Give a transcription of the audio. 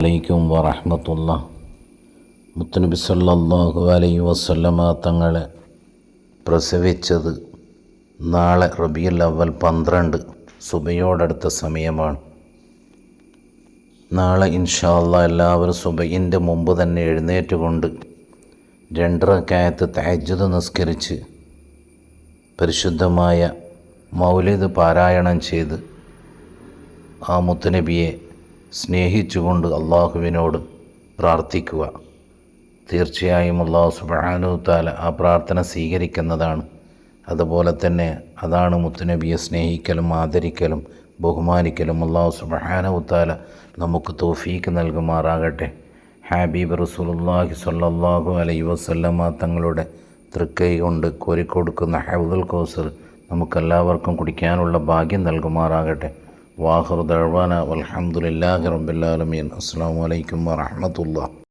അലൈക്കും വറഹ്മത്തുള്ളാഹി. മുത്തുനബി സല്ലല്ലാഹു അലൈഹി വസല്ലമ തങ്ങളെ പ്രസവിച്ചത് നാളെ റബീഉൽ അവ്വൽ 12 സുബയോടടുത്ത സമയമാണ്. നാളെ ഇൻഷാ അല്ലാഹ് എല്ലാവരും സുബഹിൻ്റെ മുമ്പ് തന്നെ എഴുന്നേറ്റുകൊണ്ട് 2 റക്അത്ത് തഹജ്ജുദ് നിസ്കരിച്ച് പരിശുദ്ധമായ മൗലിദ് പാരായണം ചെയ്ത് ആ മുത്തുനബിയെ സ്നേഹിച്ചുകൊണ്ട് അള്ളാഹുവിനോട് പ്രാർത്ഥിക്കുക. തീർച്ചയായും അല്ലാഹു സുബ്ഹാനഹു തആല ആ പ്രാർത്ഥന സ്വീകരിക്കുന്നതാണ്. അതുപോലെ തന്നെ അതാണ് മുത്തുനബിയെ സ്നേഹിക്കലും ആദരിക്കലും ബഹുമാനിക്കലും. അല്ലാഹു സുബ്ഹാനഹു തആല നമുക്ക് തൗഫീക്ക് നൽകുമാറാകട്ടെ. ഹബീബ് റസൂലുള്ളാഹി സ്വല്ലല്ലാഹു അലൈഹി വസല്ലമ തങ്ങളുടെ തൃക്കൈ കൊണ്ട് കോരിക്കൊടുക്കുന്ന ഹൗദുൽ കൗസർ നമുക്കെല്ലാവർക്കും കുടിക്കാനുള്ള ഭാഗ്യം നൽകുമാറാകട്ടെ. വാഖിറു ദഅ്വാനാ വൽഹംദുലില്ലാഹി റബ്ബിൽ ആലമീൻ. അസ്സലാമു അലൈക്കും വറഹ്മത്തുള്ളാഹി.